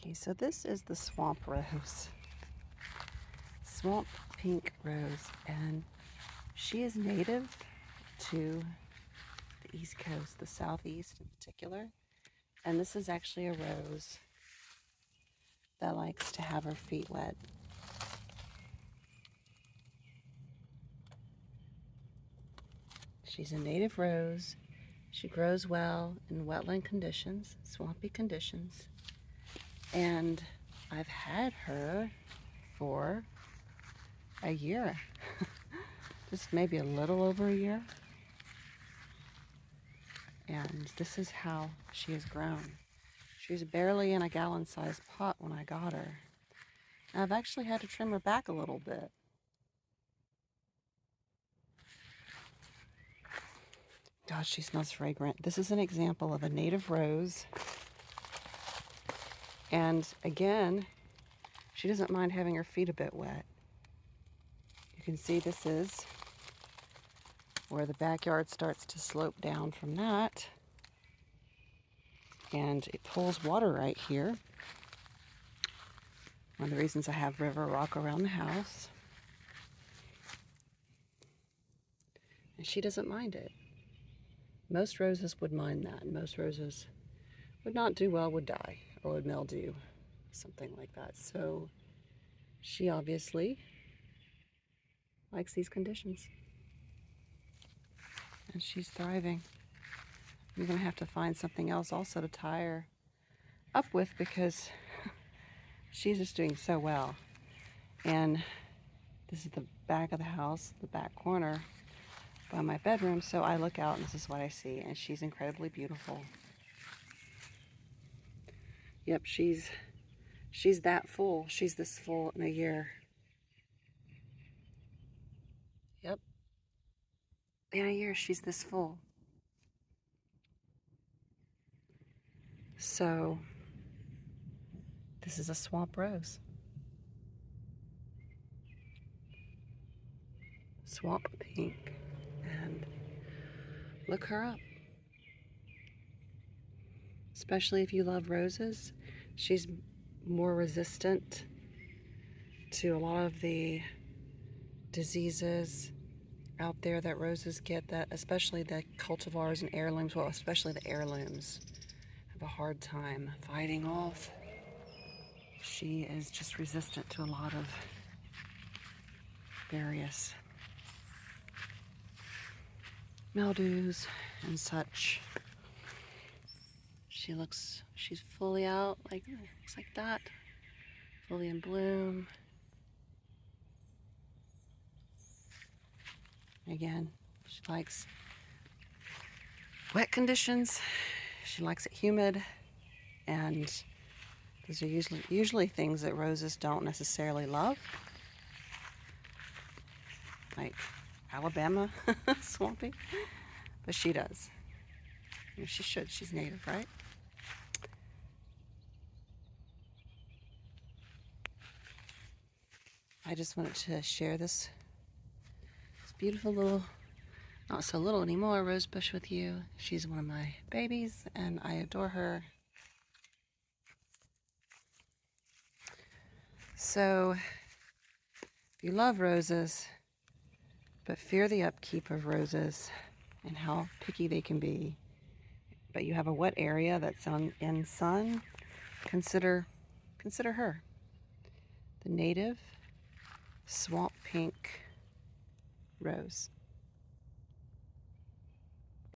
Okay, so this is the swamp rose, swamp pink rose, and she is native to the East Coast, the Southeast in particular. And this is actually a rose that likes to have her feet wet. She's a native rose. She grows well in wetland conditions, swampy conditions. And I've had her for a year, just maybe a little over a year. And this is how she has grown. She was barely in a gallon-sized pot when I got her. And I've actually had to trim her back a little bit. God, she smells fragrant. This is an example of a native rose. And again, she doesn't mind having her feet a bit wet. You can see this is where the backyard starts to slope down from that. And it pulls water right here. One of the reasons I have river rock around the house. And she doesn't mind it. Most roses would mind that. Most roses would not do well, would die, or would mildew, something like that. So she obviously likes these conditions. And she's thriving. I'm going to have to find something else also to tie her up with because she's just doing so well. And this is the back of the house, the back corner by my bedroom, so I look out and this is what I see, and she's incredibly beautiful. Yep, she's that full. She's this full in a year. Yep. In a year, she's this full. So, this is a swamp rose. Swamp pink. And look her up. Especially if you love roses. She's more resistant to a lot of the diseases out there that roses get, that especially the cultivars and heirlooms, well, especially the heirlooms, have a hard time fighting off. She is just resistant to a lot of various mildews and such. She's fully out, looks like that, fully in bloom. Again, she likes wet conditions. She likes it humid, and those are usually things that roses don't necessarily love, like Alabama swampy, but she does. She should. She's native, right? I just wanted to share this beautiful little, not so little anymore, rose bush with you. She's one of my babies, and I adore her. So, if you love roses, but fear the upkeep of roses and how picky they can be, but you have a wet area that's in sun, consider her. The native swamp pink rose.